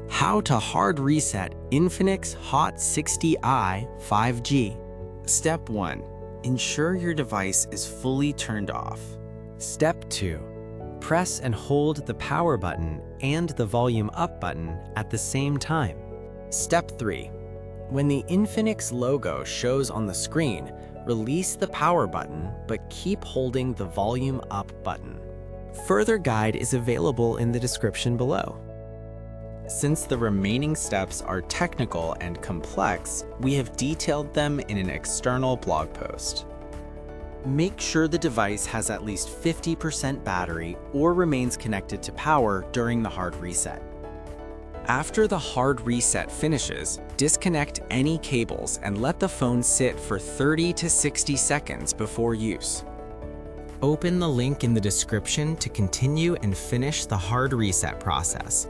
How to hard reset Infinix Hot 60i 5G. Step 1. Ensure your device is fully turned off. Step 2. Press and hold the power button and the volume up button at the same time. Step 3. When the Infinix logo shows on the screen, release the power button but keep holding the volume up button. Further guide is available in the description below. Since the remaining steps are technical and complex, we have detailed them in an external blog post. Make sure the device has at least 50% battery or remains connected to power during the hard reset. After the hard reset finishes, disconnect any cables and let the phone sit for 30 to 60 seconds before use. Open the link in the description to continue and finish the hard reset process.